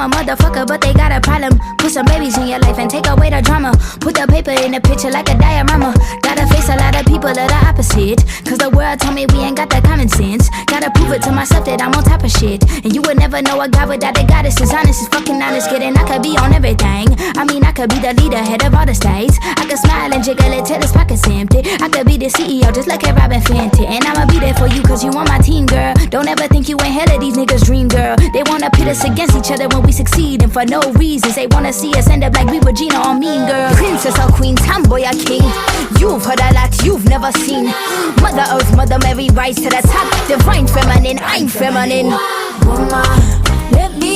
I'm a motherfucker, but they got a problem. Put some babies in your life and take away the drama. Put the paper in the picture like a diorama. Gotta face a lot of people that are opposite, cause the world told me we ain't got that common sense. Gotta prove it to myself that I'm on top of shit. And you would never know a guy without a goddess is honest, is fucking honest. Kidding, I could be on everything. I mean, I could be the leader, head of all the states. I could smile and jiggle it till his pockets empty. I could be the CEO just like a Robin Fenty. And I'ma be there for you cause you on my team, girl. Don't ever think you ain't hell of these niggas' dream, girl. They wanna pit us against each other when we succeed, and for no reasons. They wanna see us end up like we Regina or Mean Girl. Princess or queen, tomboy or king. You've heard a lot you've never seen. Mother Earth, Mother Mary, rise to the top. Divine feminine, I'm feminine. Woman, let me